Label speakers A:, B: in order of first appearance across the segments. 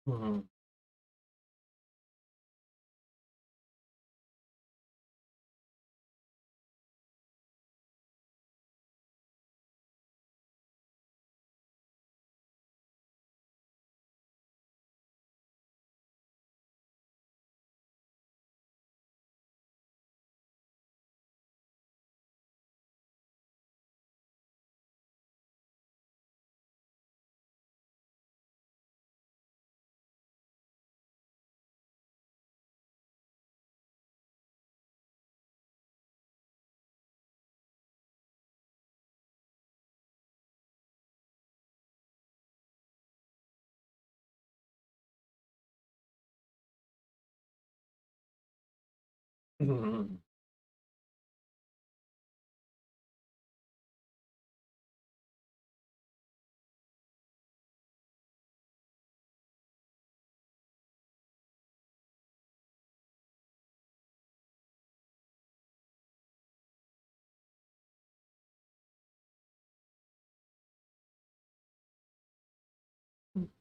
A: Mhm. Mhm.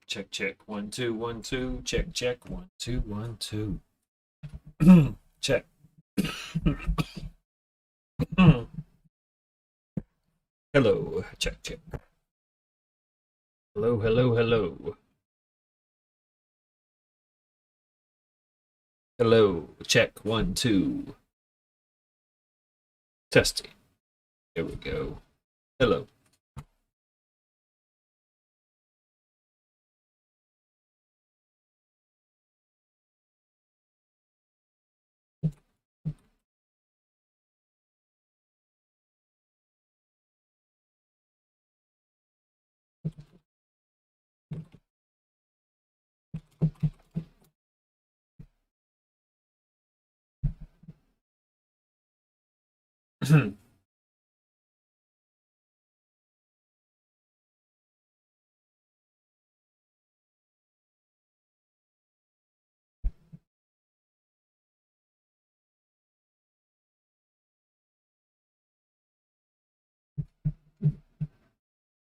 A: Check, check. 1 2 1 2. Check, check. 1 2 1 2. Check. Hello. Check, check. Hello, hello, hello. Hello. Check. 1 2. Testing. There we go. Hello.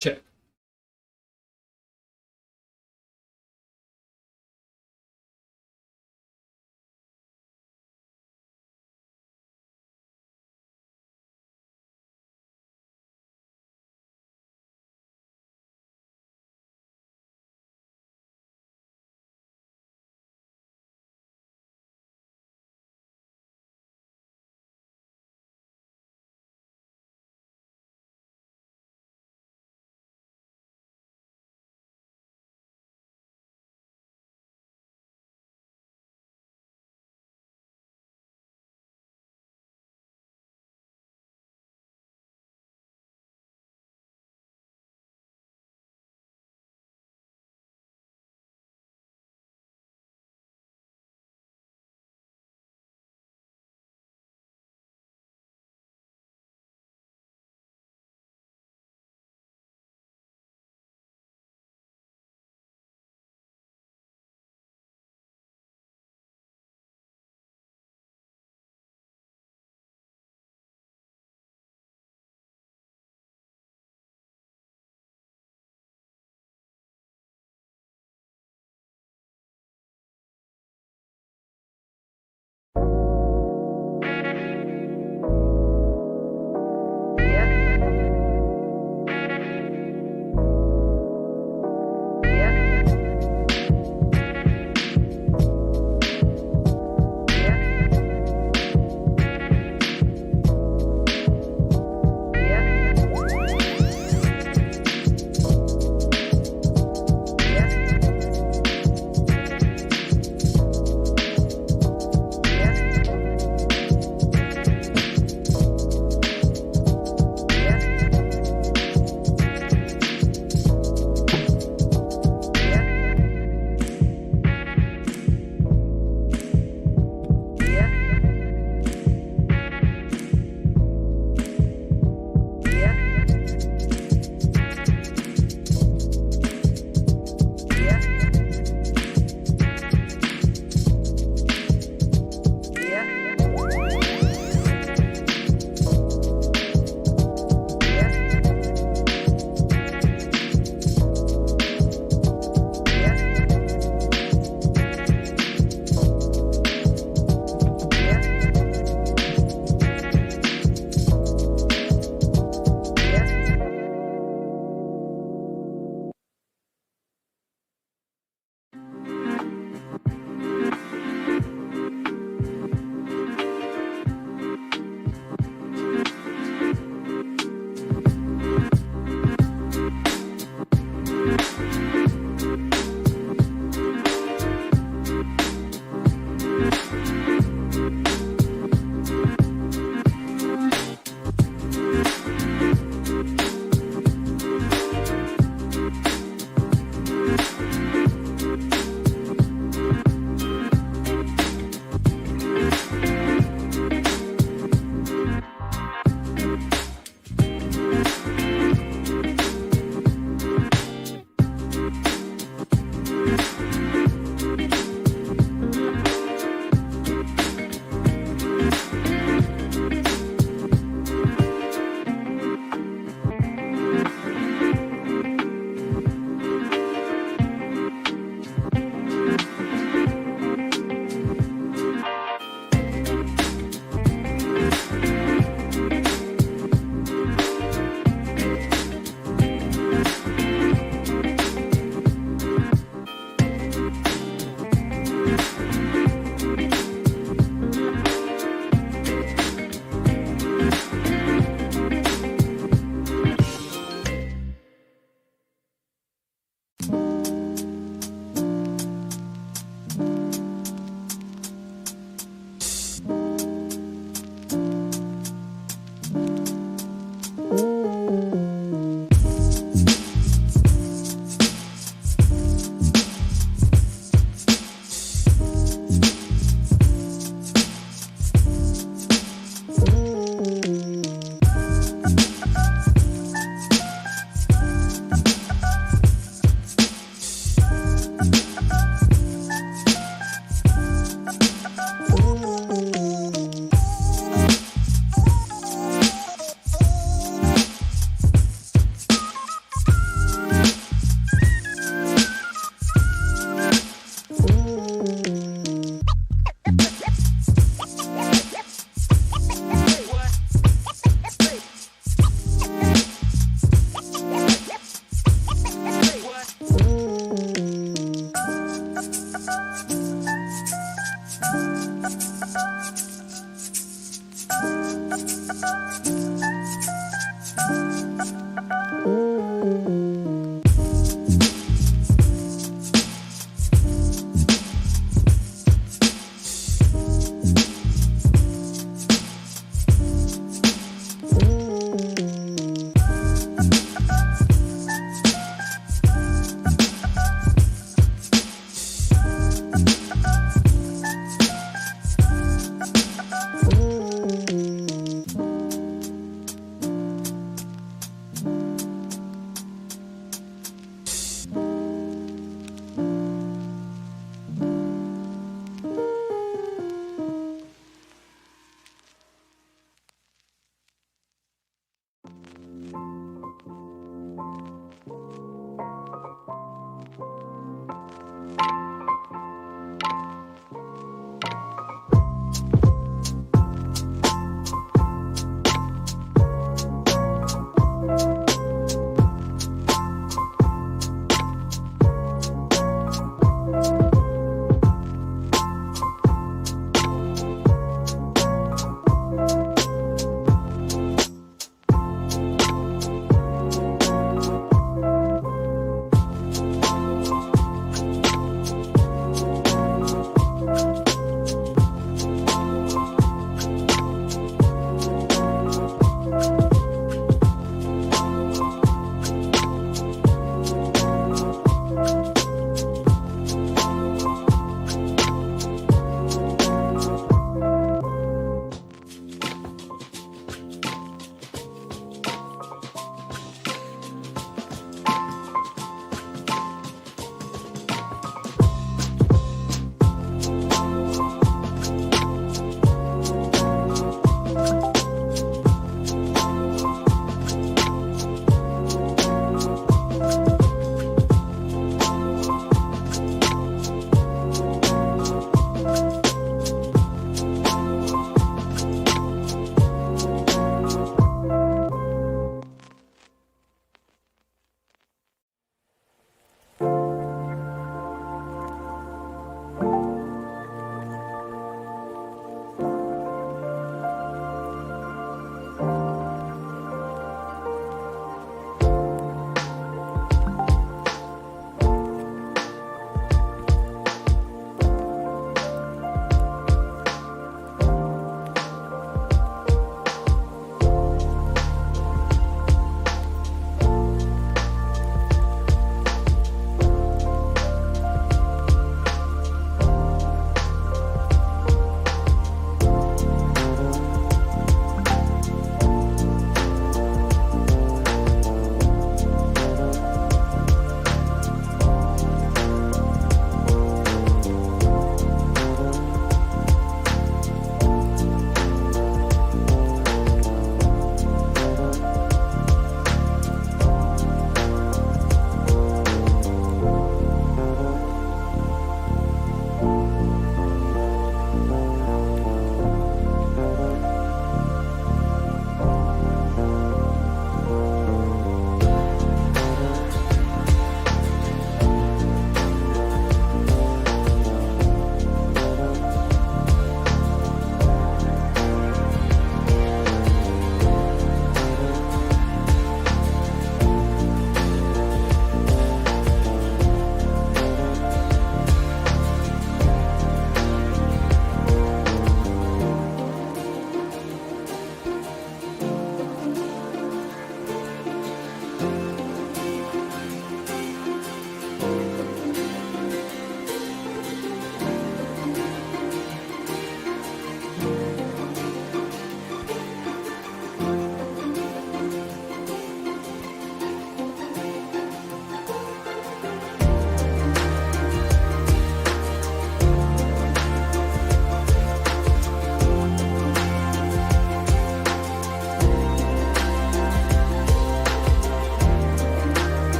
A: Check.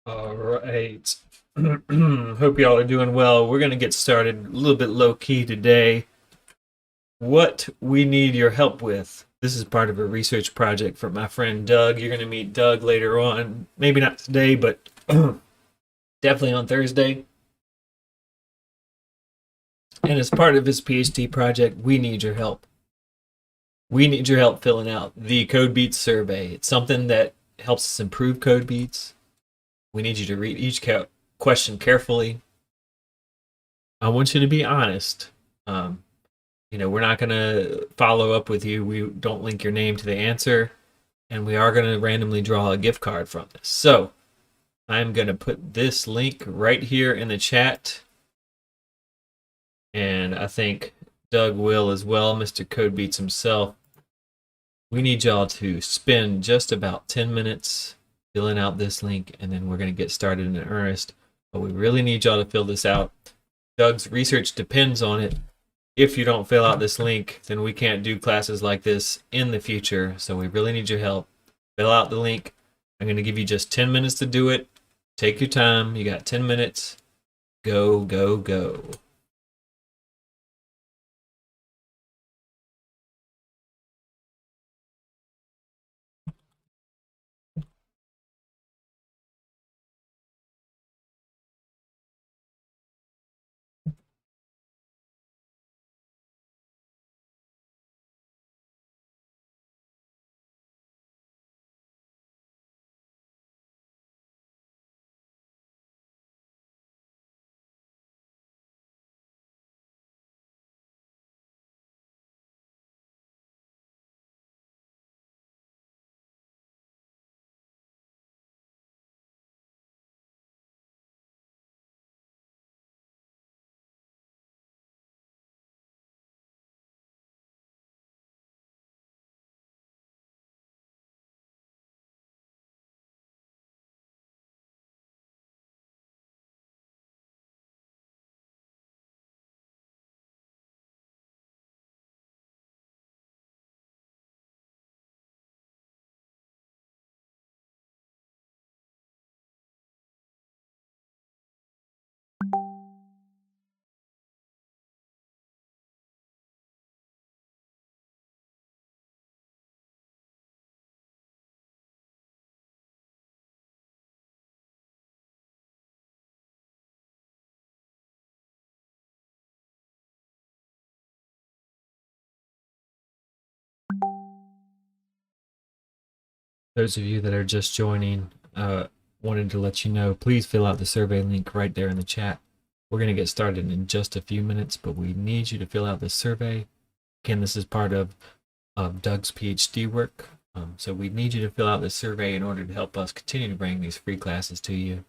A: All right. Hope y'all are doing well. We're going to get started a little bit low key today. What we need your help with. This is part of a research project from my friend Doug. You're going to meet Doug later on. Maybe not today, but definitely on Thursday. And as part of his PhD project, we need your help. We need your help filling out the Code Beats survey. It's something that helps us improve Code Beats. We need you to read each question carefully. I want you to be honest. Um, we're not going to follow up with you. We don't link your name to the answer, and we are going to randomly draw a gift card from this. So I'm going to put this link right here in the chat, and I think Doug will as well, Mr. Codebeats himself. We need y'all to spend just about 10 minutes filling out this link, and then we're going to get started in earnest. But we really need y'all to fill this out. Doug's research depends on it. If you don't fill out this link, then we can't do classes like this in the future. So we really need your help. Fill out the link. I'm going to give you just 10 minutes to do it. Take your time. You got 10 minutes. Go, go, go. Those of you that are just joining, wanted to let you know, please fill out the survey link right there in the chat. We're going to get started in just a few minutes, but we need you to fill out this survey. Again, this is part of Doug's PhD work. So we need you to fill out this survey in order to help us continue to bring these free classes to you.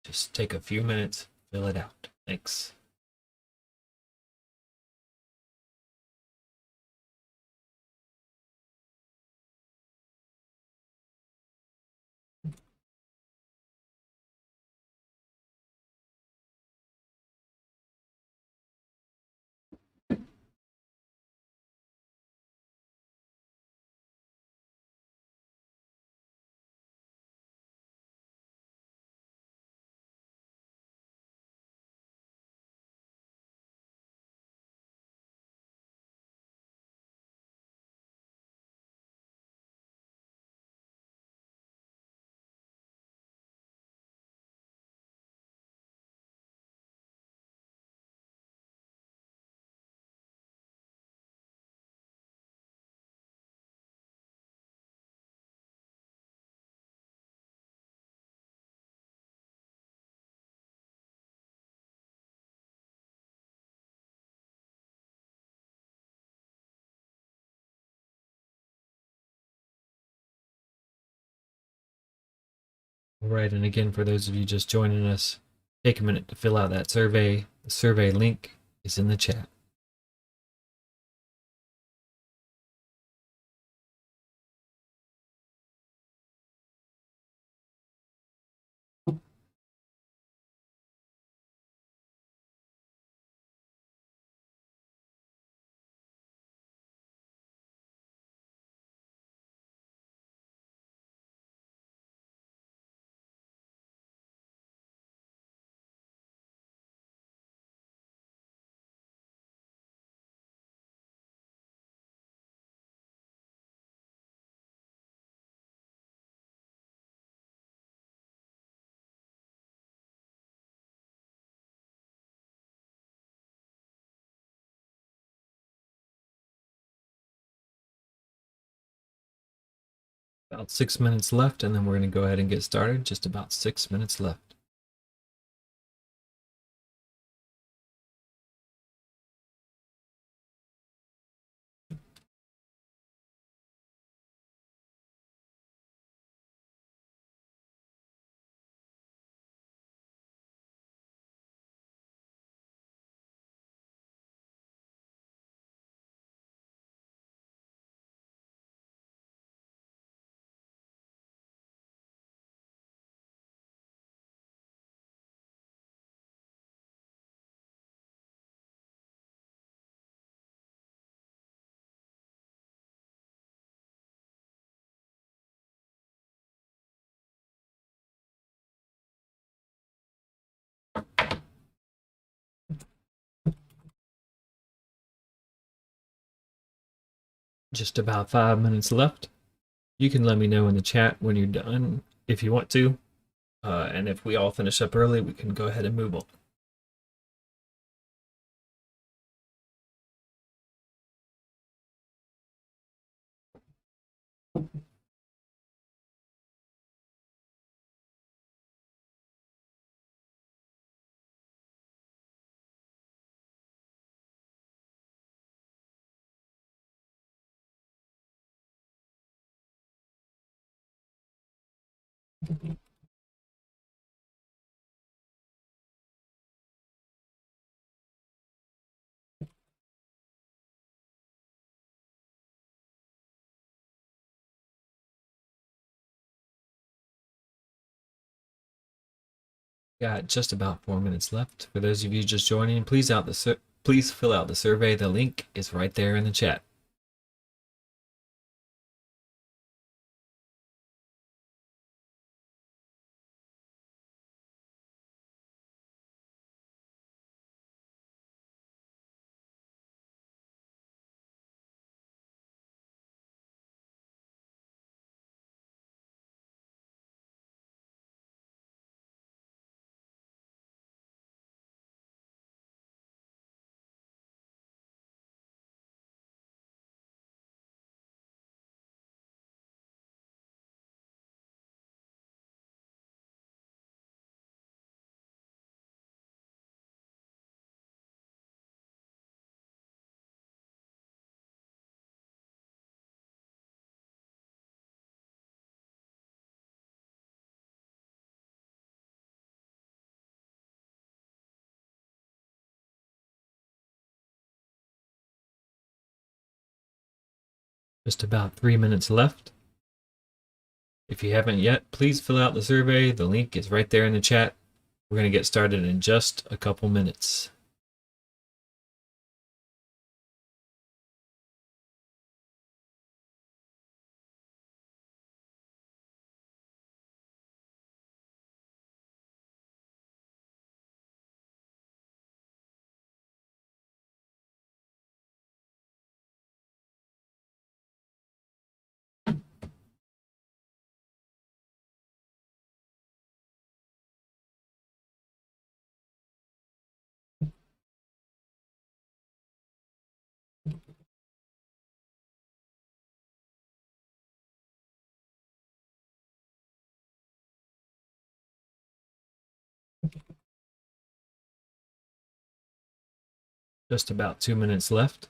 A: Just take a few minutes, fill it out. Thanks. All right, and again, for those of you just joining us, take a minute to fill out that survey. The survey link is in the chat. About 6 minutes left, and then we're going to go ahead and get started. Just about 6 minutes left. Just about 5 minutes left. You can let me know in the chat when you're done if you want to. And if we all finish up early, we can go ahead and move on. Got just about 4 minutes left. For those of you just joining, please fill out the survey. The link is right there in the chat. Just about 3 minutes left. If you haven't yet, please fill out the survey. The link is right there in the chat. We're going to get started in just a couple minutes. Just about 2 minutes left.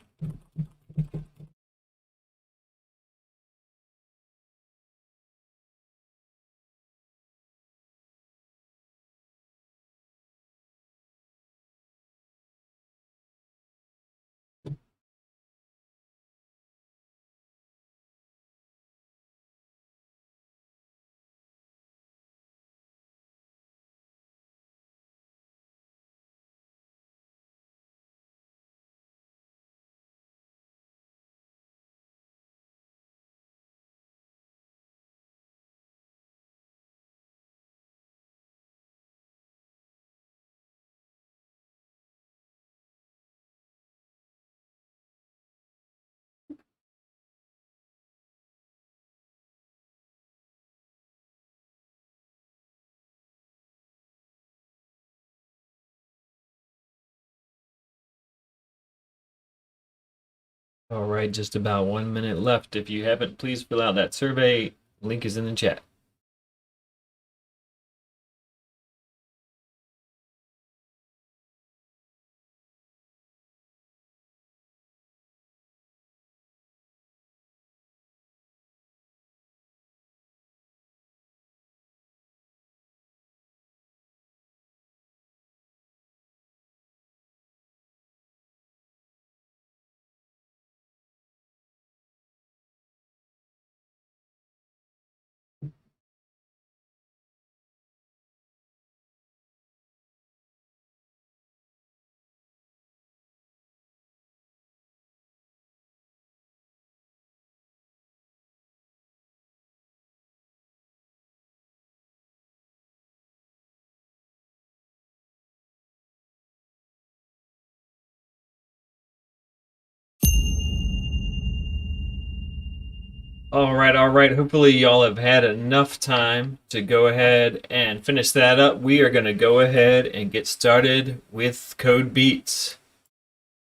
A: All right, just about 1 minute left. If you haven't, please fill out that survey. Link is in the chat. All right. Hopefully, y'all have had enough time to go ahead and finish that up. We are going to go ahead and get started with Code Beats.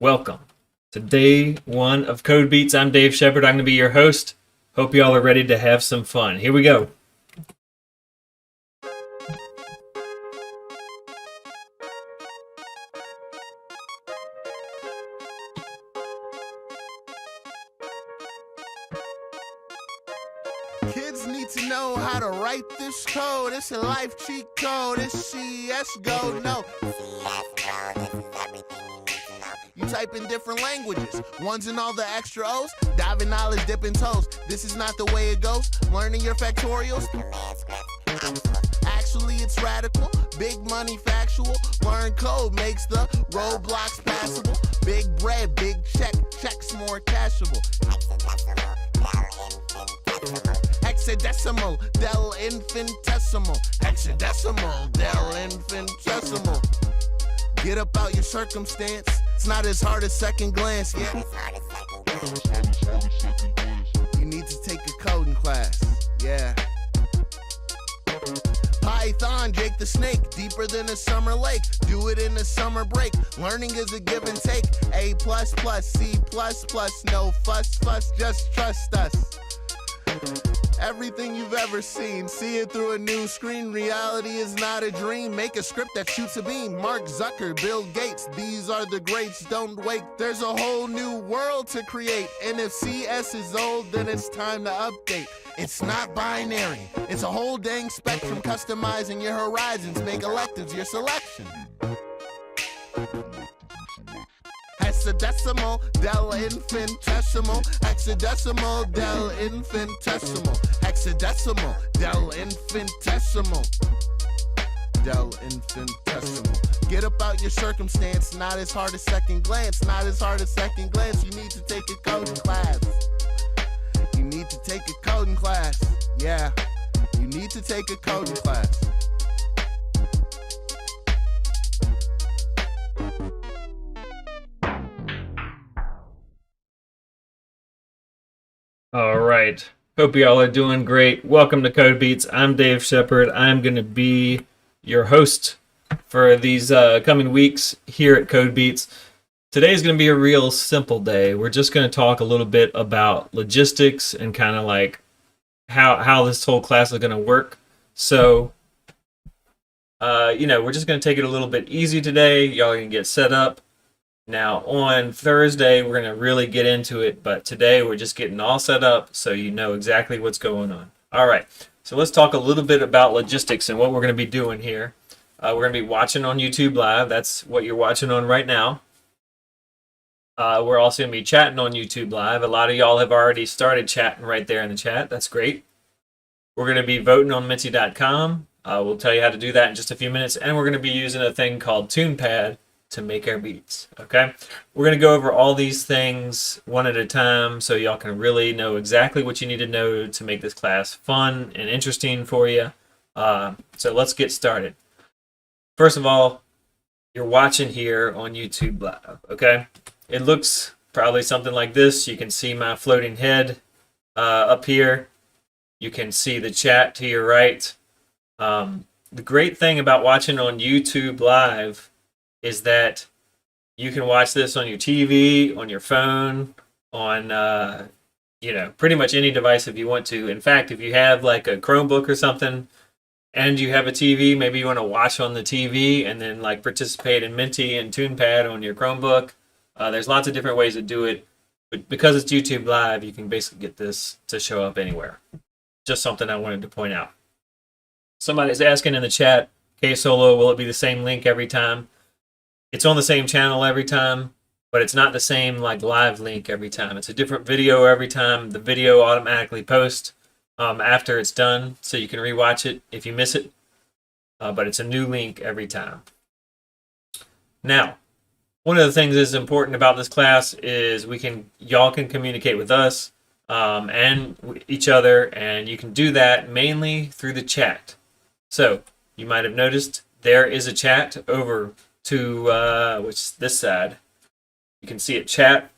A: Welcome to day 1 of Code Beats. I'm Dave Shepard. I'm going to be your host. Hope y'all are ready to have some fun. Here we go.
B: Kids need to know how to write this code. It's a life cheat code. It's CSGO. No. You type in different languages, ones and all the extra O's, diving knowledge, dipping toes. This is not the way it goes. Learning your factorials. Actually, it's radical. Big money factual. Learn code makes the roadblocks passable. Big bread, big check, checks more cashable. Hexadecimal, del infinitesimal. Hexadecimal, del infinitesimal. Get up out your circumstance. It's not as hard as second glance, yeah. You need to take a coding class, yeah. Python, Jake the Snake, deeper than a summer lake. Do it in the summer break. Learning is a give and take. A++, C++, no fuss, just trust us. Everything you've ever seen, see it through a new screen. Reality is not a dream. Make a script that shoots a beam. Mark Zucker, Bill Gates, these are the greats. Don't wait, there's a whole new world to create. And if CS is old, then it's time to update. It's not binary, it's a whole dang spectrum. Customizing your horizons, make electives your selection. Hexadecimal, del infinitesimal. Hexadecimal, del infinitesimal. Hexadecimal, del infinitesimal. Del infinitesimal. Get up out your circumstance. Not as hard as second glance. Not as hard as second glance. You need to take a coding class. You need to take a coding class. Yeah. You need to take a coding class.
A: All right. Hope y'all are doing great. Welcome to Code Beats. I'm Dave Shepard. I'm going to be your host for these coming weeks here at Code Beats. Today is going to be a real simple day. We're just going to talk a little bit about logistics and kind of like how this whole class is going to work. So, we're just going to take it a little bit easy today. Y'all are going to get set up. Now, on Thursday, we're going to really get into it, but today we're just getting all set up so you know exactly what's going on. All right, so let's talk a little bit about logistics and what we're going to be doing here. We're going to be watching on YouTube Live. That's what you're watching on right now. We're also going to be chatting on YouTube Live. A lot of y'all have already started chatting right there in the chat. That's great. We're going to be voting on Minty.com. We'll tell you how to do that in just a few minutes, and we're going to be using a thing called TunePad to make our beats. Okay, we're going to go over all these things one at a time so y'all can really know exactly what you need to know to make this class fun and interesting for you. So let's get started. First of all, you're watching here on YouTube Live. Okay, it looks probably something like this. You can see my floating head up here. You can see the chat to your right. The great thing about watching on YouTube Live is that you can watch this on your TV, on your phone, on pretty much any device if you want to. In fact, if you have like a Chromebook or something and you have a TV, maybe you want to watch on the TV and then like participate in Menti and TunePad on your Chromebook. There's lots of different ways to do it, but because it's YouTube Live, you can basically get this to show up anywhere. Just something I wanted to point out. Somebody's asking in the chat, K-Solo, will it be the same link every time? It's on the same channel every time, but it's not the same like live link every time. It's a different video every time. The video automatically posts after it's done, so you can rewatch it if you miss it. But it's a new link every time. Now, one of the things that's important about this class is y'all can communicate with us and each other, and you can do that mainly through the chat. So you might have noticed there is a chat over to this side. You can see it chat.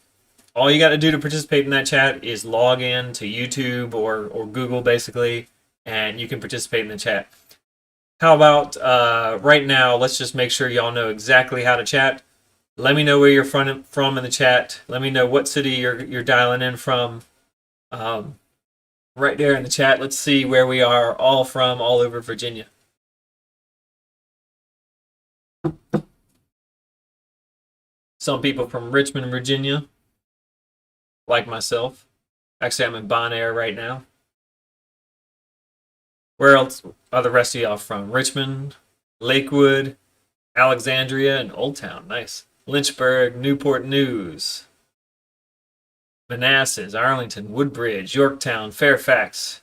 A: All you got to do to participate in that chat is log in to YouTube or Google basically, and you can participate in the chat. How about right now, let's just make sure y'all know exactly how to chat. Let me know where you're from in the chat. Let me know what city you're dialing in from. Right there in the chat, let's see where we are all from, all over Virginia. Some people from Richmond, Virginia, like myself. Actually, I'm in Bon Air right now. Where else are the rest of y'all from? Richmond, Lakewood, Alexandria, and Old Town. Nice. Lynchburg, Newport News, Manassas, Arlington, Woodbridge, Yorktown, Fairfax,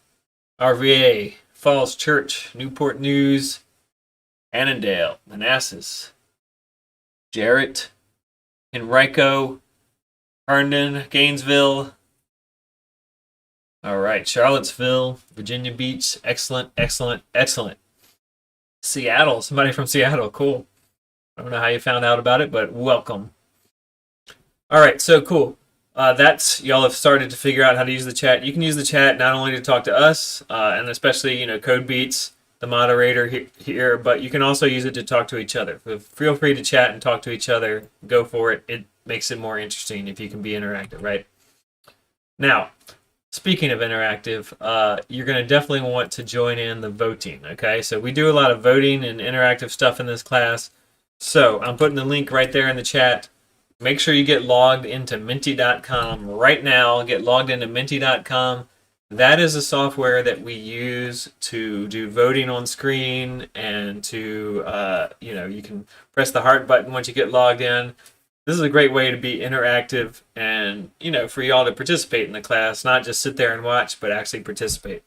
A: RVA, Falls Church, Newport News, Annandale, Manassas, Jarrett, Henrico, Herndon, Gainesville. All right, Charlottesville, Virginia Beach. Excellent, excellent, excellent. Seattle, somebody from Seattle. Cool. I don't know how you found out about it, but welcome. All right, so cool. Y'all have started to figure out how to use the chat. You can use the chat not only to talk to us, and especially Code Beats, the moderator here, but you can also use it to talk to each other. So feel free to chat and talk to each other. Go for it. It makes it more interesting if you can be interactive, right? Now, speaking of interactive, you're going to definitely want to join in the voting. Okay, so we do a lot of voting and interactive stuff in this class. So I'm putting the link right there in the chat. Make sure you get logged into Menti.com right now. Get logged into Menti.com. That is a software that we use to do voting on screen and to, you can press the heart button once you get logged in. This is a great way to be interactive and, for y'all to participate in the class, not just sit there and watch, but actually participate.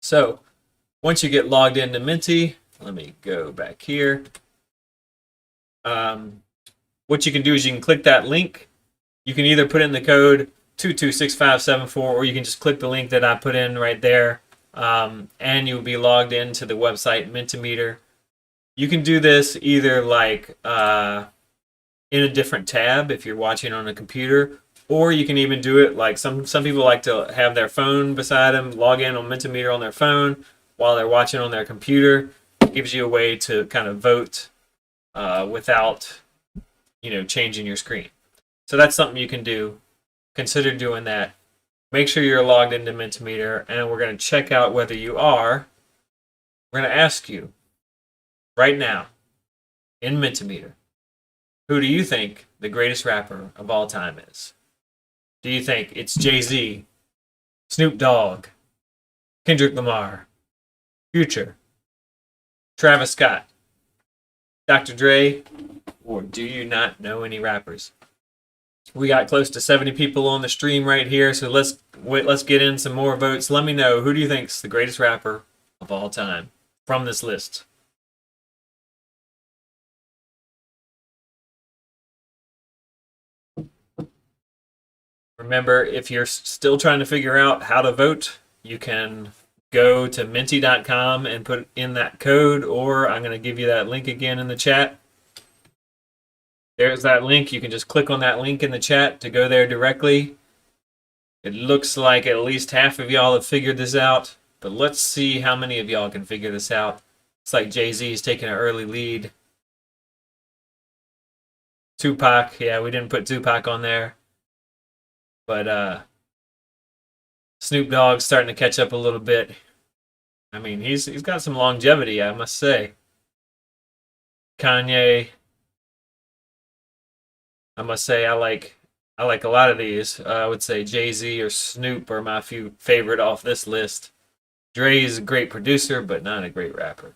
A: So once you get logged into Menti, let me go back here. What you can do is you can click that link. You can either put in the code 226574, or you can just click the link that I put in right there, and you'll be logged into the website Mentimeter. You can do this either like in a different tab if you're watching on a computer, or you can even do it like some people like to have their phone beside them, log in on Mentimeter on their phone while they're watching on their computer. It gives you a way to kind of vote without changing your screen. So that's something you can do. Consider doing that. Make sure you're logged into Mentimeter, and we're going to check out whether you are. We're going to ask you right now in Mentimeter, who do you think the greatest rapper of all time is? Do you think it's Jay-Z, Snoop Dogg, Kendrick Lamar, Future, Travis Scott, Dr. Dre, or do you not know any rappers? We got close to 70 people on the stream right here, so let's get in some more votes. Let me know, who do you think is the greatest rapper of all time from this list? Remember, if you're still trying to figure out how to vote, you can go to Menti.com and put in that code, or I'm going to give you that link again in the chat. There's that link. You can just click on that link in the chat to go there directly. It looks like at least half of y'all have figured this out, but let's see how many of y'all can figure this out. It's like Jay-Z is taking an early lead. Tupac, yeah, we didn't put Tupac on there. But Snoop Dogg's starting to catch up a little bit. I mean, he's got some longevity, I must say. Kanye, I must say, I like a lot of these. I would say Jay-Z or Snoop are my few favorite off this list. Dre is a great producer, but not a great rapper.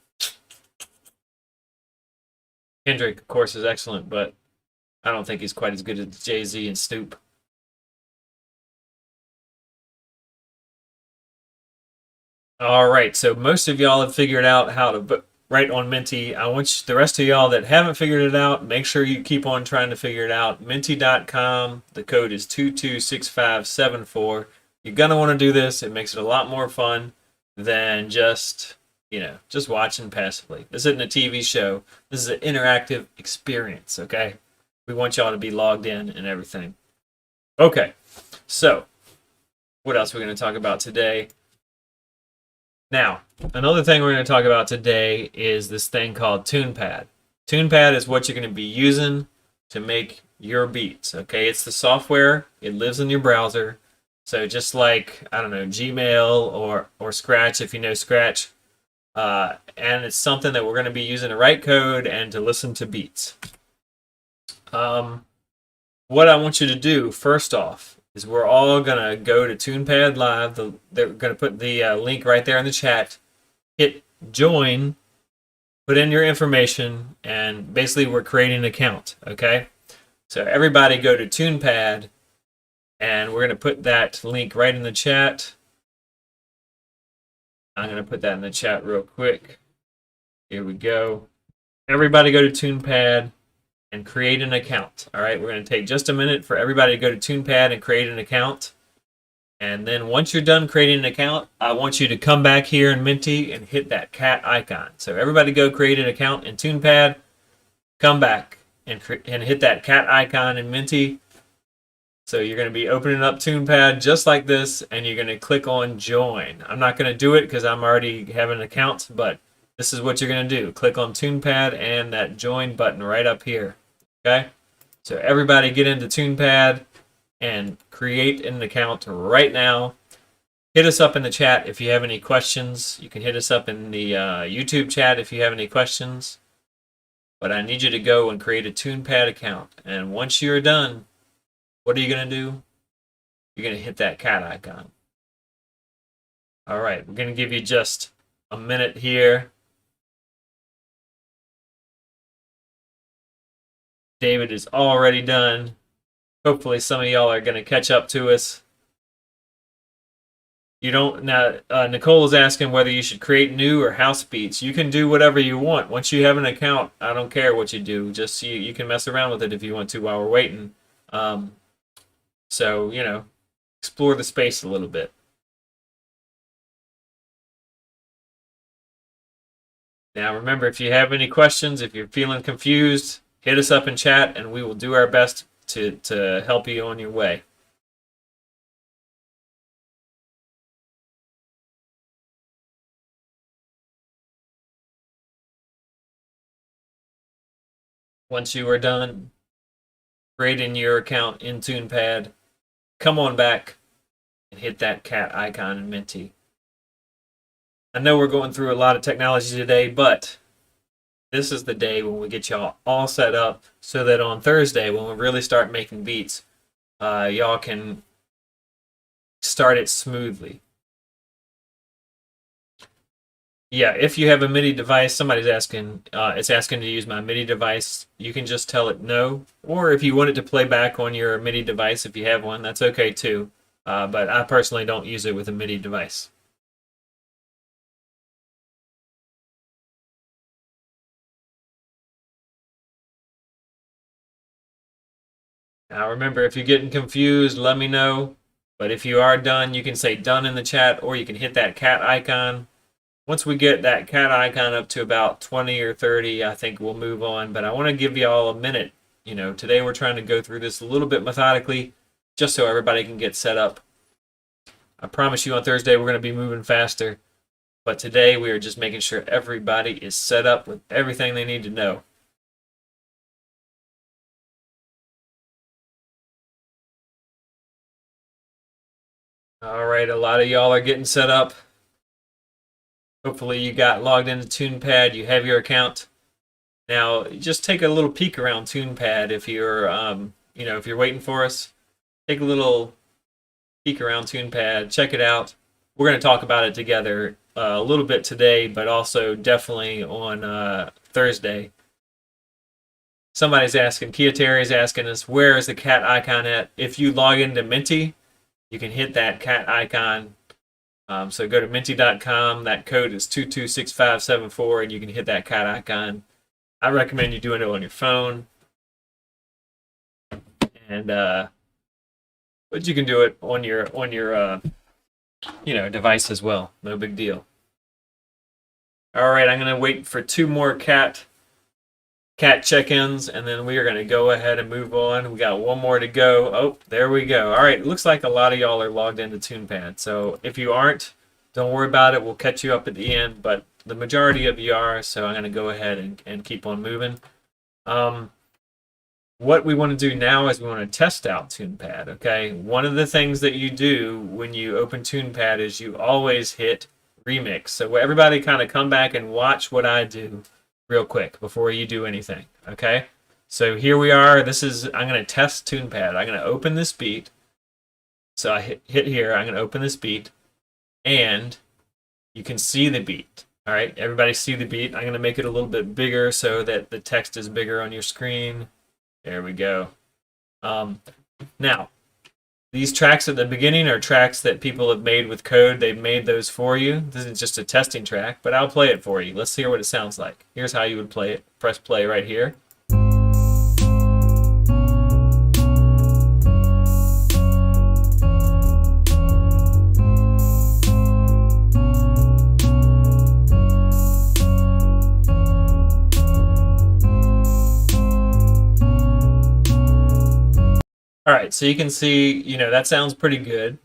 A: Kendrick, of course, is excellent, but I don't think he's quite as good as Jay-Z and Snoop. All right, so most of y'all have figured out how to write on Minty. I want the rest of y'all that haven't figured it out, make sure you keep on trying to figure it out. Minty.com, the code is 226574. You're going to want to do this. It makes it a lot more fun than just watching passively. This isn't a TV show. This is an interactive experience, okay? We want y'all to be logged in and everything. Okay, so what else are we going to talk about today? Now, another thing we're going to talk about today is this thing called TunePad. TunePad is what you're going to be using to make your beats, okay? It's the software. It lives in your browser. So just like, I don't know, Gmail or Scratch, if you know Scratch. And it's something that we're going to be using to write code and to listen to beats. What I want you to do, first off, is we're all going to go to TunePad Live. They're going to put the link right there in the chat. Hit join, put in your information, and basically we're creating an account, okay? So everybody go to TunePad, and we're going to put that link right in the chat. I'm going to put that in the chat real quick. Here we go. Everybody go to TunePad and create an account. All right, we're going to take just a minute for everybody to go to TunePad and create an account. And then once you're done creating an account, I want you to come back here in Minty and hit that cat icon. So everybody go create an account in TunePad, come back and hit that cat icon in Minty. So you're going to be opening up TunePad just like this, and you're going to click on join. I'm not going to do it because I'm already having an account, but this is what you're going to do. Click on TunePad and that join button right up here. Okay? So everybody get into TunePad and create an account right now. Hit us up in the chat if you have any questions. You can hit us up in the YouTube chat if you have any questions. But I need you to go and create a TunePad account. And once you're done, what are you going to do? You're going to hit that cat icon. All right, we're going to give you just a minute here. David is already done. Hopefully some of y'all are going to catch up to us. You don't now. Nicole is asking whether you should create new or house beats. You can do whatever you want. Once you have an account, I don't care what you do. Just you can mess around with it if you want to while we're waiting. So explore the space a little bit. Now remember, if you have any questions, if you're feeling confused, hit us up in chat and we will do our best to help you on your way. Once you are done creating your account in TunePad, come on back and hit that cat icon in Minty. I know we're going through a lot of technology today, but this is the day when we get y'all all set up so that on Thursday, when we really start making beats, y'all can start it smoothly. Yeah, if you have a MIDI device, somebody's asking, it's asking to use my MIDI device, you can just tell it no. Or if you want it to play back on your MIDI device, if you have one, that's okay too. But I personally don't use it with a MIDI device. Now remember, if you're getting confused, let me know. But if you are done, you can say done in the chat, or you can hit that cat icon. Once we get that cat icon up to about 20 or 30, I think we'll move on. But I want to give you all a minute. Today we're trying to go through this a little bit methodically, just so everybody can get set up. I promise you on Thursday we're going to be moving faster. But today we are just making sure everybody is set up with everything they need to know. All right, a lot of y'all are getting set up. Hopefully you got logged into TunePad, you have your account. Now, just take a little peek around TunePad if you're, if you're waiting for us. Take a little peek around TunePad, check it out. We're going to talk about it together a little bit today, but also definitely on Thursday. Somebody's asking, Kia Terry is asking us, where is the cat icon at? If you log into Minty, you can hit that cat icon. So go to minty.com. That code is 226574, and you can hit that cat icon. I recommend you doing it on your phone. And but you can do it on your device as well. No big deal. All right, I'm gonna wait for 2 more cat check-ins, and then we are gonna go ahead and move on. We got 1 more to go. Oh, there we go. All right, it looks like a lot of y'all are logged into TunePad. So if you aren't, don't worry about it. We'll catch you up at the end, but the majority of you are, so I'm gonna go ahead and keep on moving. What we want to do now is we want to test out TunePad, okay? One of the things that you do when you open TunePad is you always hit remix. So everybody kind of come back and watch what I do real quick before you do anything, okay? So here we are. I'm going to test TunePad. I'm going to open this beat. So I hit here. I'm going to open this beat, and you can see the beat. All right, everybody see the beat. I'm going to make it a little bit bigger so that the text is bigger on your screen. There we go. Now, these tracks at the beginning are tracks that people have made with code. They've made those for you. This is just a testing track, but I'll play it for you. Let's hear what it sounds like. Here's how you would play it. Press play right here. All right, so you can see, that sounds pretty good.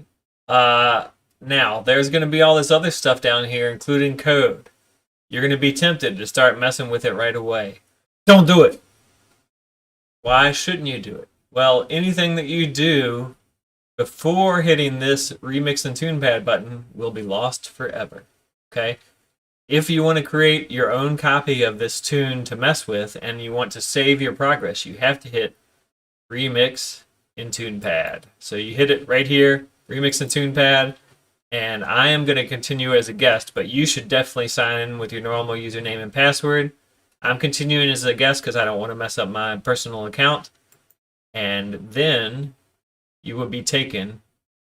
A: Now, there's going to be all this other stuff down here, including code. You're going to be tempted to start messing with it right away. Don't do it. Why shouldn't you do it? Well, anything that you do before hitting this Remix and TunePad button will be lost forever, okay? If you want to create your own copy of this tune to mess with and you want to save your progress, you have to hit Remix in TunePad. So you hit it right here, Remix in TunePad, and I am going to continue as a guest, but you should definitely sign in with your normal username and password. I'm continuing as a guest because I don't want to mess up my personal account. And then you will be taken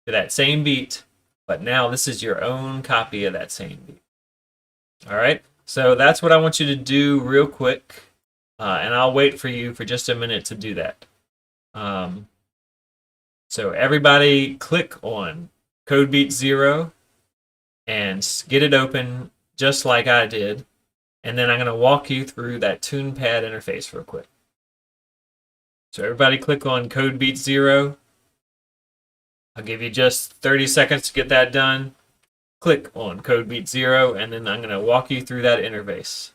A: to that same beat, but now this is your own copy of that same beat. All right, so that's what I want you to do real quick, and I'll wait for you for just a minute to do that. So everybody click on CodeBeat 0 and get it open just like I did. And then I'm going to walk you through that TunePad interface real quick. So everybody click on CodeBeat 0. I'll give you just 30 seconds to get that done. Click on CodeBeat 0, and then I'm going to walk you through that interface.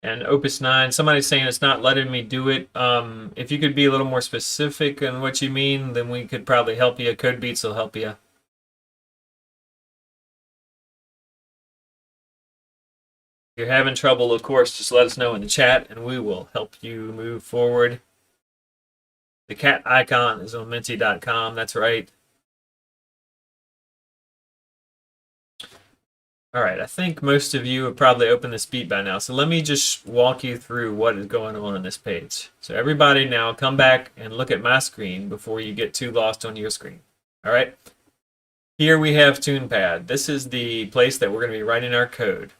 A: And Opus 9, somebody's saying it's not letting me do it. If you could be a little more specific on what you mean, then we could probably help you. CodeBeats will help you. If you're having trouble, of course, just let us know in the chat, and we will help you move forward. The cat icon is on minty.com, that's right. All right, I think most of you have probably opened this beat by now, so let me just walk you through what is going on this page. So everybody now come back and look at my screen before you get too lost on your screen. All right, here we have TunePad. This is the place that we're going to be writing our code.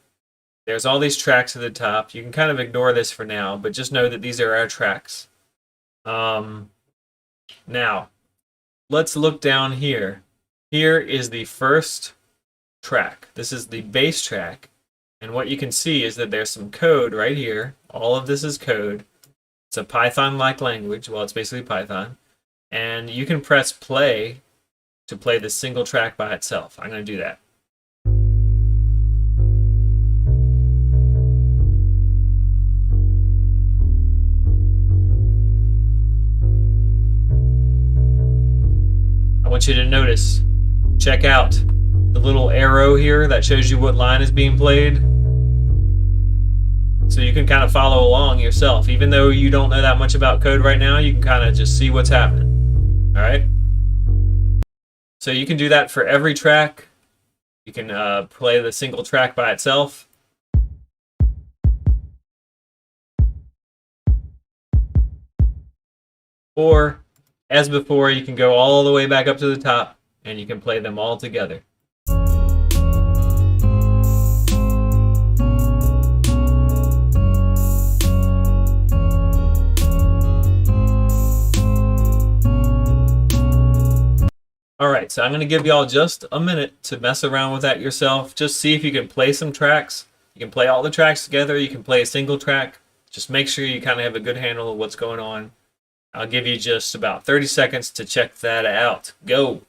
A: There's all these tracks at the top. You can kind of ignore this for now, but just know that these are our tracks. Now, let's look down here. Here is the first track. This is the bass track, and what you can see is that there's some code right here. All of this is code. It's a Python-like language. Well, it's basically Python, and you can press play to play this single track by itself. I'm going to do that. want you to notice, check out the little arrow here that shows you what line is being played. So you can kind of follow along yourself. Even though you don't know that much about code right now, you can kind of just see what's happening. All right? So you can do that for every track. You can play the single track by itself. Or, as before, you can go all the way back up to the top and you can play them all together. Alright, so I'm going to give y'all just a minute to mess around with that yourself. Just see if you can play some tracks. You can play all the tracks together. You can play a single track. Just make sure you kind of have a good handle of what's going on. I'll give you just about 30 seconds to check that out. Go!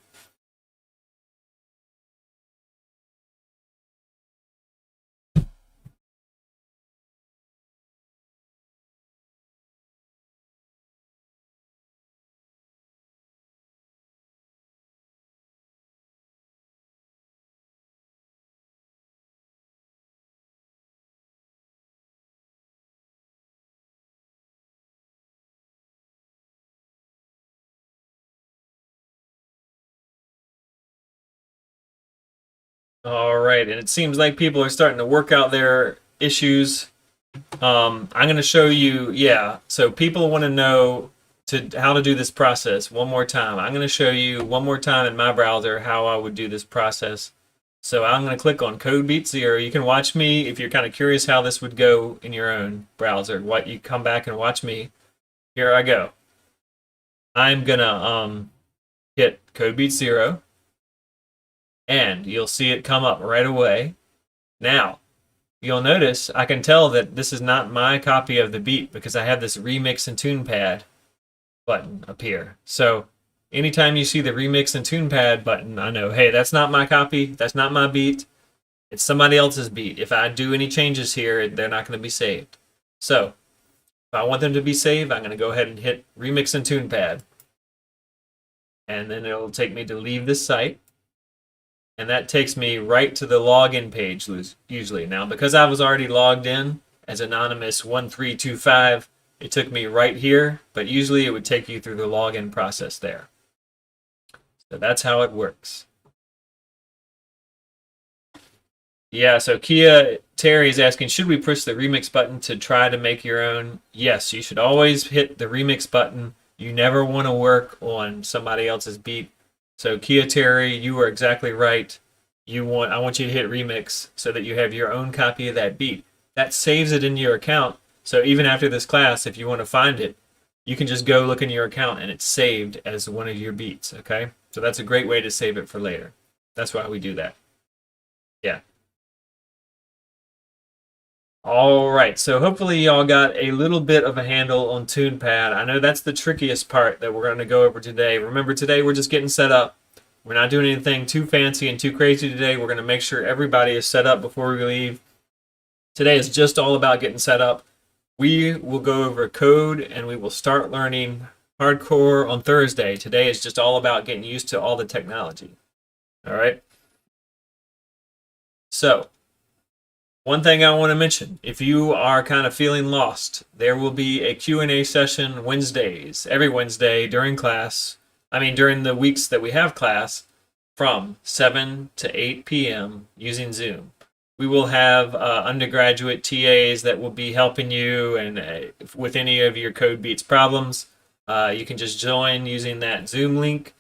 A: All right, and it seems like people are starting to work out their issues. I'm going to show you, so people want to know how to do this process one more time. I'm going to show you one more time in my browser how I would do this process. So I'm going to click on Codebeat 0. You can watch me if you're kind of curious how this would go in your own browser. You come back and watch me. Here I go. I'm going to hit Codebeat 0. And you'll see it come up right away. Now, you'll notice I can tell that this is not my copy of the beat because I have this Remix and TunePad button up here. So anytime you see the Remix and TunePad button, I know, hey, that's not my copy, that's not my beat, it's somebody else's beat. If I do any changes here, they're not going to be saved. So if I want them to be saved, I'm going to go ahead and hit Remix and TunePad. And then it'll take me to leave this site. And that takes me right to the login page usually. Now, because I was already logged in as Anonymous1325, it took me right here, but usually it would take you through the login process there. So that's how it works. Yeah, so Kia Terry is asking, should we push the remix button to try to make your own? Yes, you should always hit the remix button. You never want to work on somebody else's beat. So Kia Terry, you are exactly right. I want you to hit remix so that you have your own copy of that beat. That saves it in your account. So even after this class, if you want to find it, you can just go look in your account and it's saved as one of your beats, okay? So that's a great way to save it for later. That's why we do that. Yeah. All right, so hopefully y'all got a little bit of a handle on TunePad. I know that's the trickiest part that we're going to go over today. Remember, today we're just getting set up. We're not doing anything too fancy and too crazy today. We're going to make sure everybody is set up before we leave. Today is just all about getting set up. We will go over code and we will start learning hardcore on Thursday. Today is just all about getting used to all the technology. All right? So, one thing I want to mention, if you are kind of feeling lost, there will be a Q&A session Wednesdays, every Wednesday during the weeks that we have class, from 7 to 8 p.m. using Zoom. We will have undergraduate TAs that will be helping you and with any of your Code Beats problems. You can just join using that Zoom link.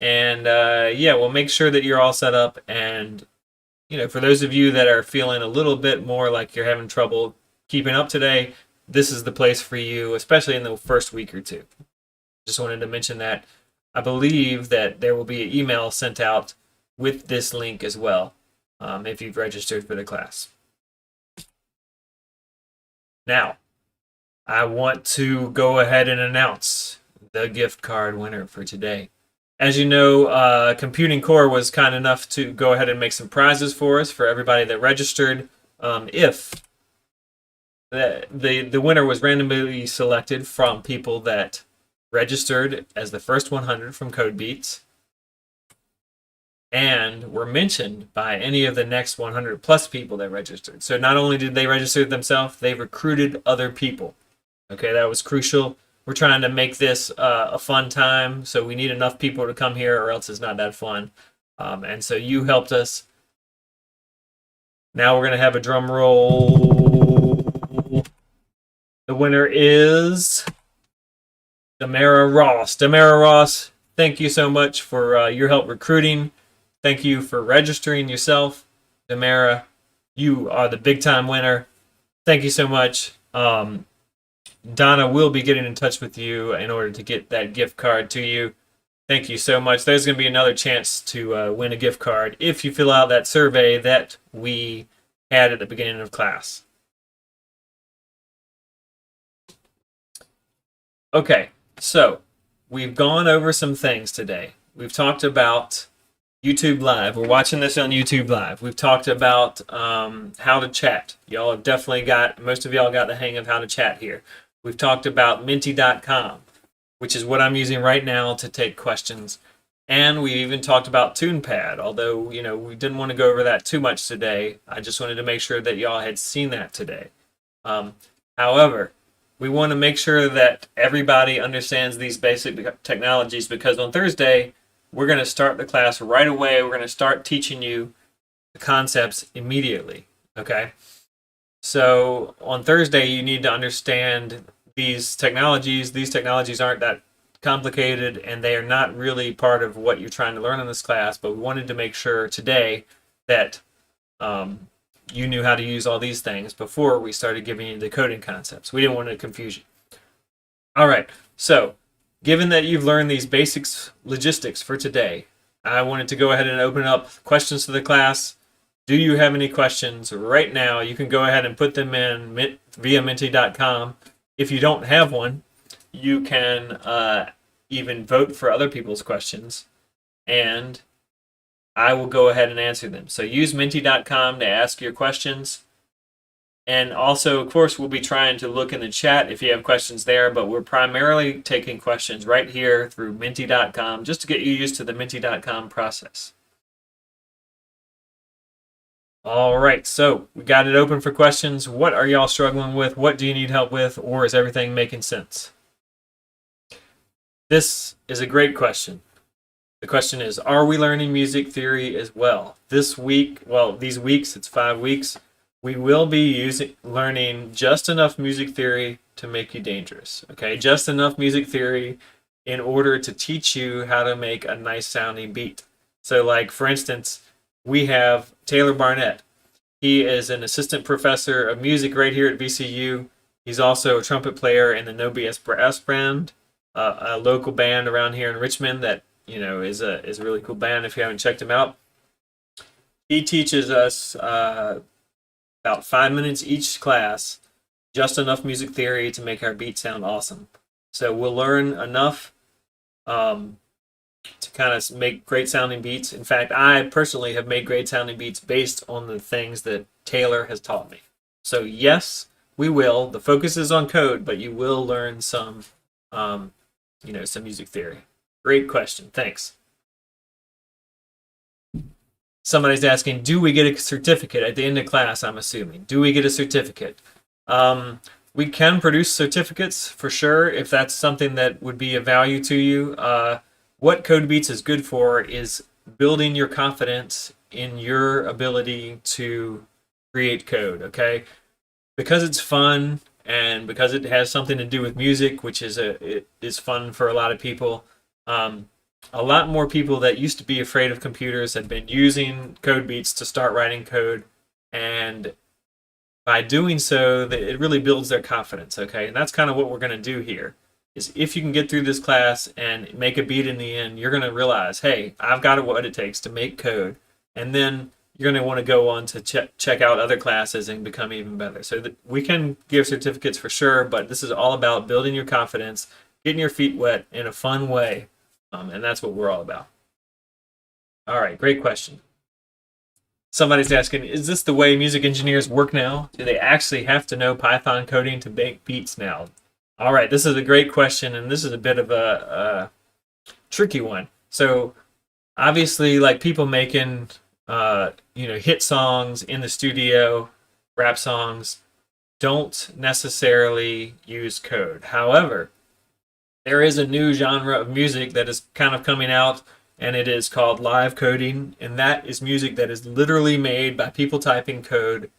A: And we'll make sure that you're all set up. And for those of you that are feeling a little bit more like you're having trouble keeping up today, this is the place for you, especially in the first week or two. Just wanted to mention that. I believe that there will be an email sent out with this link as well, if you've registered for the class. Now, I want to go ahead and announce the gift card winner for today. As you know, Computing Core was kind enough to go ahead and make some prizes for us for everybody that registered. If the winner was randomly selected from people that registered as the first 100 from CodeBeats, and were mentioned by any of the next 100 plus people that registered. So not only did they register themselves, they recruited other people. Okay, that was crucial. We're trying to make this a fun time, so we need enough people to come here, or else it's not that fun. And so you helped us. Now we're going to have a drum roll. The winner is Damara Ross. Damara Ross, thank you so much for your help recruiting. Thank you for registering yourself. Damara, you are the big time winner. Thank you so much. Donna will be getting in touch with you in order to get that gift card to you. Thank you so much. There's going to be another chance to win a gift card if you fill out that survey that we had at the beginning of class. Okay, so we've gone over some things today. We've talked about YouTube Live. We're watching this on YouTube Live. We've talked about how to chat. Y'all have definitely most of y'all got the hang of how to chat here. We've talked about Menti.com, which is what I'm using right now to take questions. And we even talked about TunePad, although, we didn't want to go over that too much today. I just wanted to make sure that y'all had seen that today. However, we want to make sure that everybody understands these basic technologies, because on Thursday, we're going to start the class right away. We're going to start teaching you the concepts immediately, okay? So on Thursday, you need to understand these technologies. These technologies aren't that complicated, and they are not really part of what you're trying to learn in this class, but we wanted to make sure today that you knew how to use all these things before we started giving you the coding concepts. We didn't want to confuse you. All right, so given that you've learned these basics logistics for today, I wanted to go ahead and open up questions to the class. Do you have any questions right now? You can go ahead and put them in via Menti.com. If you don't have one, you can even vote for other people's questions, and I will go ahead and answer them. So use Menti.com to ask your questions. And also, of course, we'll be trying to look in the chat if you have questions there, but we're primarily taking questions right here through Menti.com just to get you used to the Menti.com process. All right, so we got it open for questions. What are y'all struggling with? What do you need help with? Or is everything making sense? This is a great question. The question is, are we learning music theory as well? This week, these weeks, it's 5 weeks, we will be learning just enough music theory to make you dangerous. Okay, just enough music theory in order to teach you how to make a nice sounding beat. So like, for instance, we have Taylor Barnett. He is an assistant professor of music right here at VCU. He's also a trumpet player in the No BS Brass Band, a local band around here in Richmond that is a really cool band if you haven't checked him out. He teaches us about 5 minutes each class, just enough music theory to make our beat sound awesome. So we'll learn enough to kind of make great sounding beats. In fact, I personally have made great sounding beats based on the things that Taylor has taught me. So yes, we will. The focus is on code, but you will learn some, some music theory. Great question. Thanks. Somebody's asking, do we get a certificate at the end of class, I'm assuming? Do we get a certificate? We can produce certificates for sure if that's something that would be of value to you. What CodeBeats is good for is building your confidence in your ability to create code, okay? Because it's fun and because it has something to do with music, which it is fun for a lot of people. A lot more people that used to be afraid of computers have been using CodeBeats to start writing code, and by doing so, it really builds their confidence, okay? And that's kind of what we're going to do here, is if you can get through this class and make a beat in the end, you're going to realize, hey, I've got what it takes to make code, and then you're going to want to go on to check out other classes and become even better. So we can give certificates for sure, but this is all about building your confidence, getting your feet wet in a fun way. And that's what we're all about. All right, great question. Somebody's asking, is this the way music engineers work now? Do they actually have to know Python coding to make beats now? All right, this is a great question, and this is a bit of a tricky one. So Obviously, like people making hit songs in the studio, rap songs, don't necessarily use code. However, there is a new genre of music that is kind of coming out, and it is called live coding, and that is music that is literally made by people typing code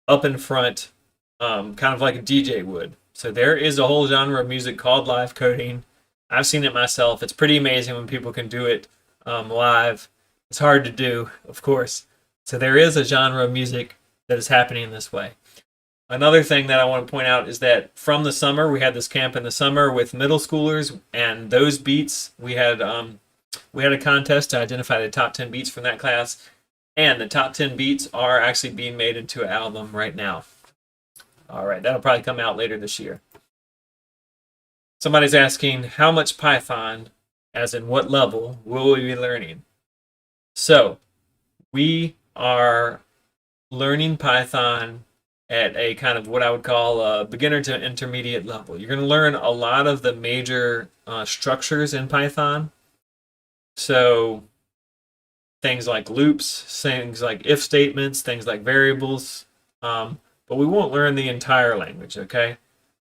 A: up in front, kind of like a DJ would. So there is a whole genre of music called live coding. I've seen it myself. It's pretty amazing when people can do it live. It's hard to do, of course. So there is a genre of music that is happening this way. Another thing that I want to point out is that from the summer, we had this camp in the summer with middle schoolers, and those beats we had a contest to identify the top 10 beats from that class, and the top 10 beats are actually being made into an album right now. All right, that'll probably come out later this year. Somebody's asking how much Python, as in what level, will we be learning? So we are learning Python at a kind of what I would call a beginner to intermediate level. You're going to learn a lot of the major structures in Python. So things like loops, things like if statements, things like variables. But we won't learn the entire language, okay?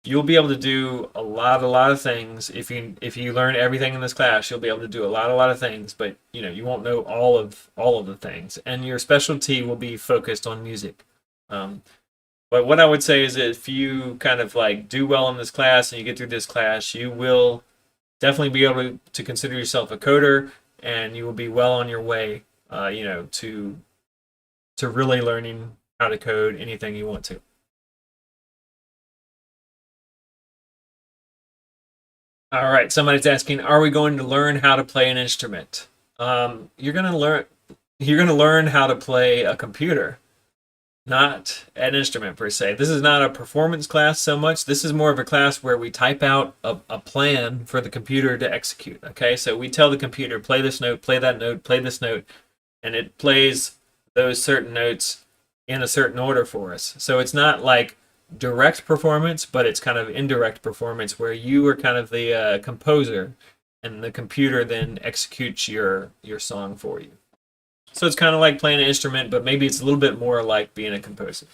A: You'll be able to do a lot of things. If you learn everything in this class, you'll be able to do a lot of things, but you won't know all of the things. And your specialty will be focused on music. But what I would say is that if you kind of like do well in this class and you get through this class, you will definitely be able to consider yourself a coder, and you will be well on your way, to really learning how to code anything you want to. All right, somebody's asking, are we going to learn how to play an instrument? You're going to learn how to play a computer, not an instrument per se. This is not a performance class so much. This is more of a class where we type out a plan for the computer to execute. Okay, so we tell the computer, play this note, play that note, play this note, and it plays those certain notes in a certain order for us. So it's not like direct performance, but it's kind of indirect performance where you are kind of the composer, and the computer then executes your song for you. So it's kind of like playing an instrument, but maybe it's a little bit more like being a composer.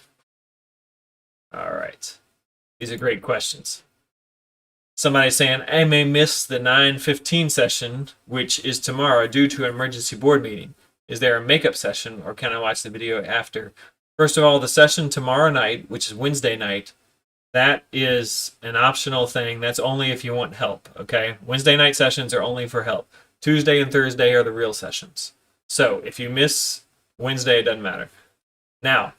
A: All right. These are great questions. Somebody's saying, I may miss the 9:15 session, which is tomorrow, due to an emergency board meeting. Is there a makeup session, or can I watch the video after? First of all, the session tomorrow night, which is Wednesday night, that is an optional thing. That's only if you want help, okay? Wednesday night sessions are only for help. Tuesday and Thursday are the real sessions. So if you miss Wednesday, it doesn't matter. Now,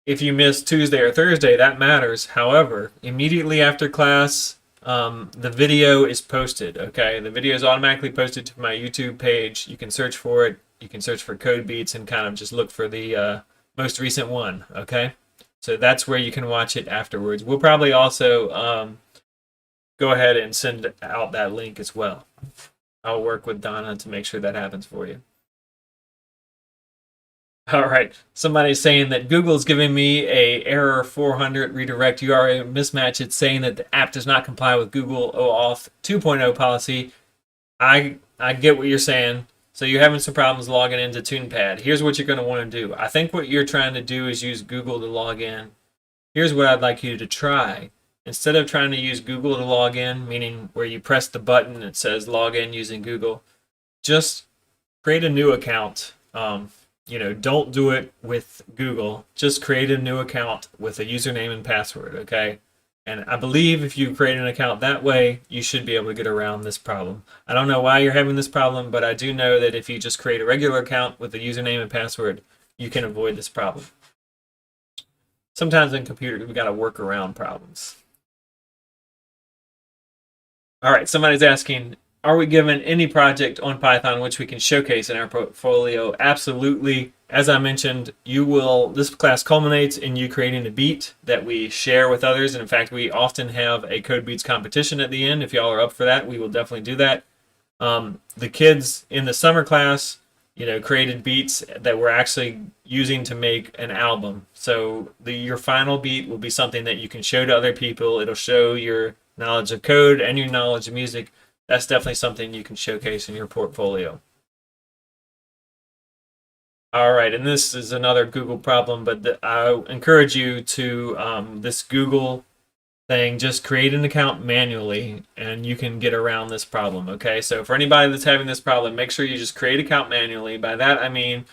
A: if you miss Tuesday or Thursday, that matters. However, immediately after class, the video is posted, okay? The video is automatically posted to my YouTube page. You can search for it. You can search for Code Beats and kind of just look for the most recent one, okay? So that's where you can watch it afterwards. We'll probably also go ahead and send out that link as well. I'll work with Donna to make sure that happens for you. All right, somebody's saying that Google's giving me a error 400 redirect URL mismatch. It's saying that the app does not comply with Google OAuth 2.0 policy. I get what you're saying. So you're having some problems logging into TunePad. Here's what you're going to want to do. I think what you're trying to do is use Google to log in. Here's what I'd like you to try. Instead of trying to use Google to log in, meaning where you press the button that says log in using Google, just create a new account. Don't do it with Google. Just create a new account with a username and password, okay? And I believe if you create an account that way, you should be able to get around this problem. I don't know why you're having this problem, but I do know that if you just create a regular account with a username and password, you can avoid this problem. Sometimes in computers, we got to work around problems. All right, somebody's asking, are we given any project on Python which we can showcase in our portfolio? Absolutely. As I mentioned, this class culminates in you creating a beat that we share with others. And in fact, we often have a Code Beats competition at the end. If y'all are up for that, we will definitely do that. The kids in the summer class, created beats that we're actually using to make an album. So your final beat will be something that you can show to other people. It'll show your knowledge of code and your knowledge of music. That's definitely something you can showcase in your portfolio. All right, and this is another Google problem, but I encourage you to this Google thing, just create an account manually and you can get around this problem. Okay, so for anybody that's having this problem, make sure you just create an account manually. By that I mean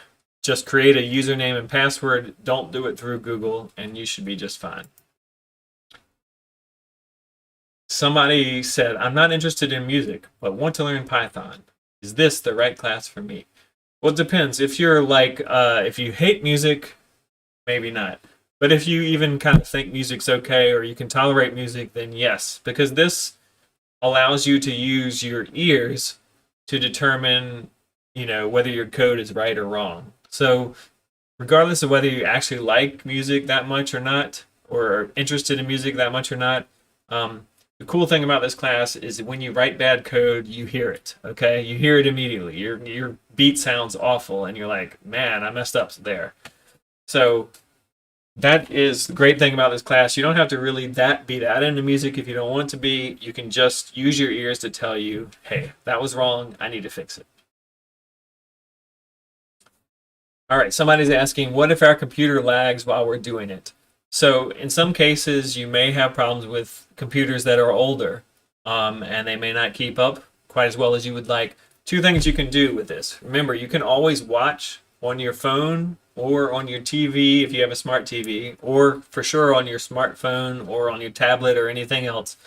A: just create a username and password. Don't do it through Google and you should be just fine. Somebody said, I'm not interested in music but want to learn Python. Is this the right class for me? Well, it depends. If you're like if you hate music, maybe not. But if you even kind of think music's okay or you can tolerate music, then yes, because this allows you to use your ears to determine, whether your code is right or wrong. So regardless of whether you actually like music that much or not, or are interested in music that much or not, the cool thing about this class is that when you write bad code, you hear it. Okay, you hear it immediately. Your beat sounds awful, and you're like, man, I messed up there. So that is the great thing about this class. You don't have to really be that into music if you don't want to be. You can just use your ears to tell you, hey, that was wrong. I need to fix it. All right, somebody's asking, what if our computer lags while we're doing it? So in some cases, you may have problems with computers that are older, and they may not keep up quite as well as you would like. Two things you can do with this. Remember, you can always watch on your phone or on your TV if you have a smart TV, or for sure on your smartphone or on your tablet or anything else,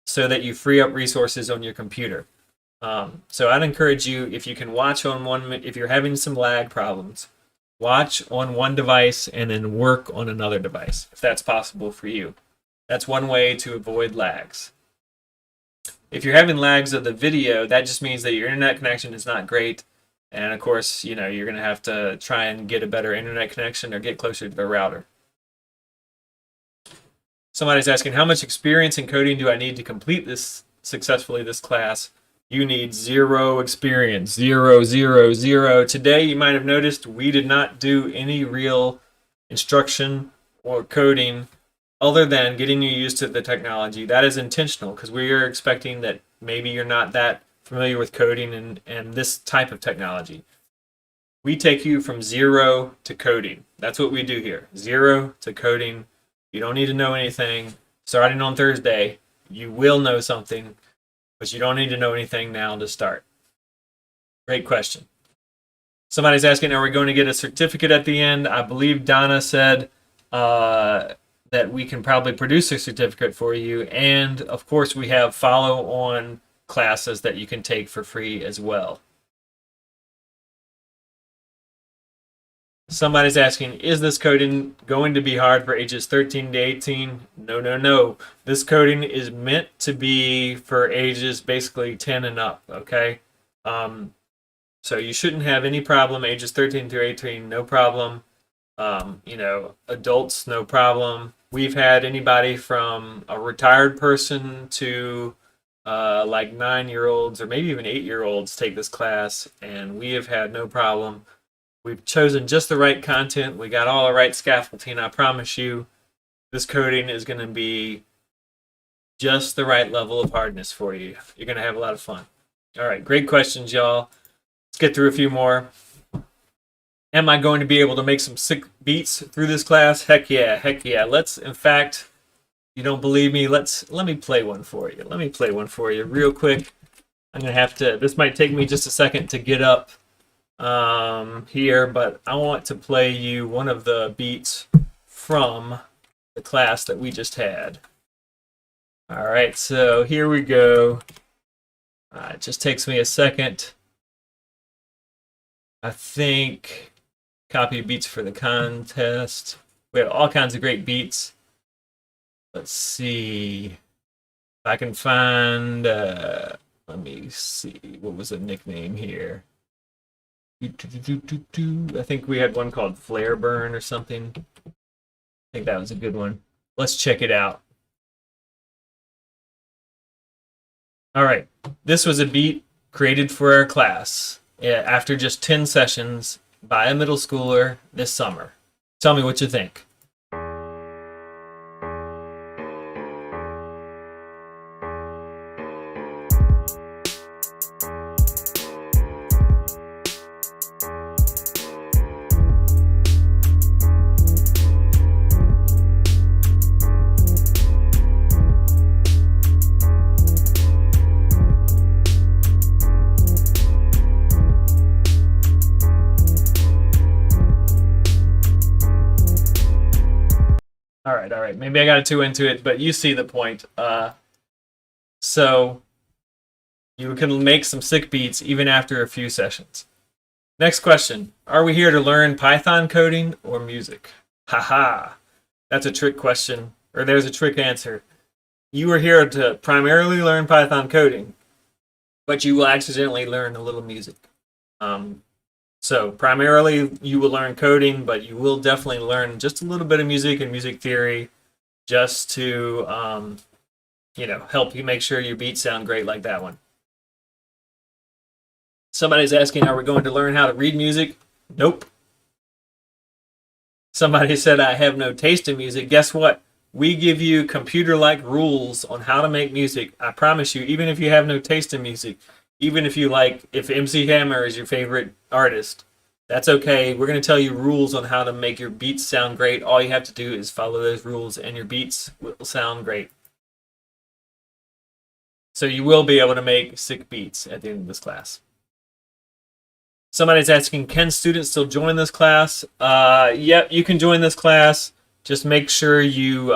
A: so that you free up resources on your computer. So I'd encourage you, if you can watch on one, if you're having some lag problems, watch on one device and then work on another device, if that's possible for you. That's one way to avoid lags. If you're having lags of the video, that just means that your internet connection is not great. And of course, you're going to have to try and get a better internet connection or get closer to the router. Somebody's asking, how much experience in coding do I need to complete this class? You need 0 experience. 0, 0, 0. Today, you might have noticed we did not do any real instruction or coding other than getting you used to the technology. That is intentional because we are expecting that maybe you're not that familiar with coding and this type of technology. We take you from 0 to coding. That's what we do here. 0 to coding. You don't need to know anything. Starting on Thursday, you will know something, but you don't need to know anything now to start. Great question. Somebody's asking, are we going to get a certificate at the end? I believe Donna said that we can probably produce a certificate for you. And of course, we have follow-on classes that you can take for free as well. Somebody's asking, is this coding going to be hard for ages 13 to 18? No, no, no. This coding is meant to be for ages basically 10 and up, okay? So you shouldn't have any problem. Ages 13 through 18, no problem. Adults, no problem. We've had anybody from a retired person to like 9-year-olds or maybe even 8-year-olds take this class, and we have had no problem. We've chosen just the right content. We got all the right scaffolding. I promise you, this coding is going to be just the right level of hardness for you. You're going to have a lot of fun. All right, great questions, y'all. Let's get through a few more. Am I going to be able to make some sick beats through this class? Heck yeah, heck yeah. Let's, in fact, you don't believe me, let me play one for you. Let me play one for you real quick. I'm going to have to, this might take me just a second to get up here, but I want to play you one of the beats from the class that we just had. All right, so here we go. It just takes me a second. I think copy beats for the contest. We have all kinds of great beats. Let's see if I can find, let me see, what was the nickname here? I think we had one called Flare Burn or something. I think that was a good one. Let's check it out. All right, this was a beat created for our class after just 10 sessions by a middle schooler this summer. Tell me what you think. All right. Maybe I got too into it, but you see the point. So you can make some sick beats even after a few sessions. Next question. Are we here to learn Python coding or music? Haha. That's a trick question, or there's a trick answer. You are here to primarily learn Python coding, but you will accidentally learn a little music. So primarily you will learn coding, but you will definitely learn just a little bit of music and music theory just to, help you make sure your beats sound great like that one. Somebody's asking, are we going to learn how to read music? Nope. Somebody said, I have no taste in music. Guess what? We give you computer-like rules on how to make music. I promise you, even if you have no taste in music, even if if MC Hammer is your favorite artist, that's okay. We're going to tell you rules on how to make your beats sound great. All you have to do is follow those rules and your beats will sound great. So you will be able to make sick beats at the end of this class. Somebody's asking, can students still join this class? Yep, you can join this class. Just make sure you,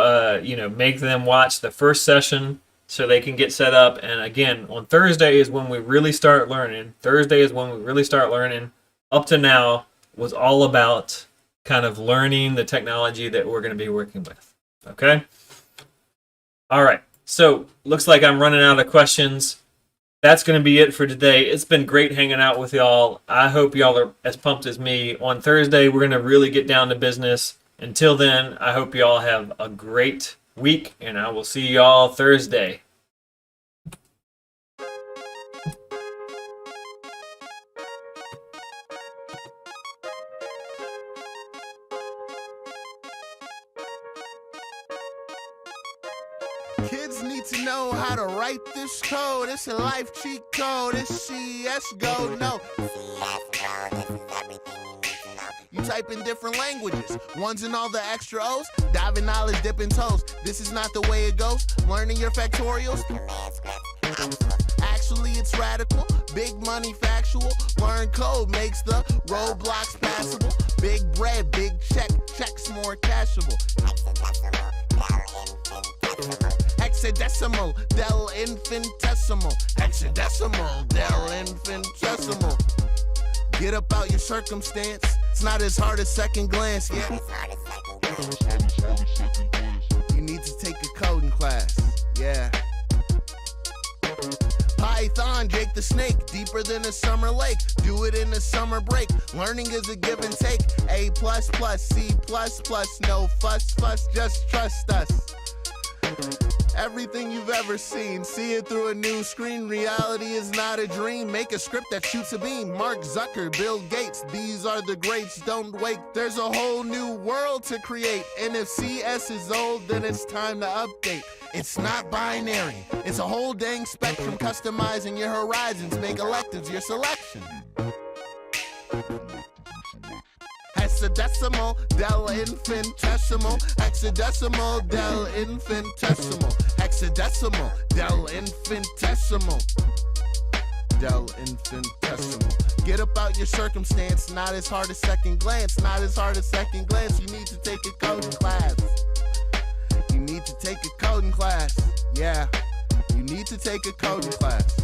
A: make them watch the first session so they can get set up. And again, on Thursday is when we really start learning. Up to now was all about kind of learning the technology that we're going to be working with. Okay? All right. So, looks like I'm running out of questions. That's going to be it for today. It's been great hanging out with y'all. I hope y'all are as pumped as me. On Thursday, we're going to really get down to business. Until then, I hope y'all have a great week, and I will see y'all Thursday.
B: Kids need to know how to write this code. It's a life cheat code. It's CSGO. No. You type in different languages, ones and all the extra O's, diving knowledge, dipping toes. This is not the way it goes. Learning your factorials. Actually, it's radical. Big money factual. Learn code makes the roadblocks passable. Big bread, big check, checks more cashable. Hexadecimal, del infinitesimal. Hexadecimal, del infinitesimal. Get up out your circumstance. It's not as hard as second glance, yeah. You need to take a coding class, yeah. Python, Jake the Snake, deeper than a summer lake. Do it in the summer break. Learning is a give and take. A++, C++, no fuss, just trust us. Everything you've ever seen, see it through a new screen. Reality is not a dream. Make a script that shoots a beam. Mark Zucker, Bill Gates, these are the greats. Don't wait, there's a whole new world to create. And if CS is old, then it's time to update. It's not binary, it's a whole dang spectrum. Customizing your horizons, make electives your selection. Hexadecimal, del infinitesimal. Hexadecimal, del infinitesimal. Hexadecimal, del infinitesimal. Del infinitesimal. Get up out your circumstance. Not as hard as second glance. Not as hard as second glance. You need to take a coding class. You need to take a coding class. Yeah. You need to take a coding class.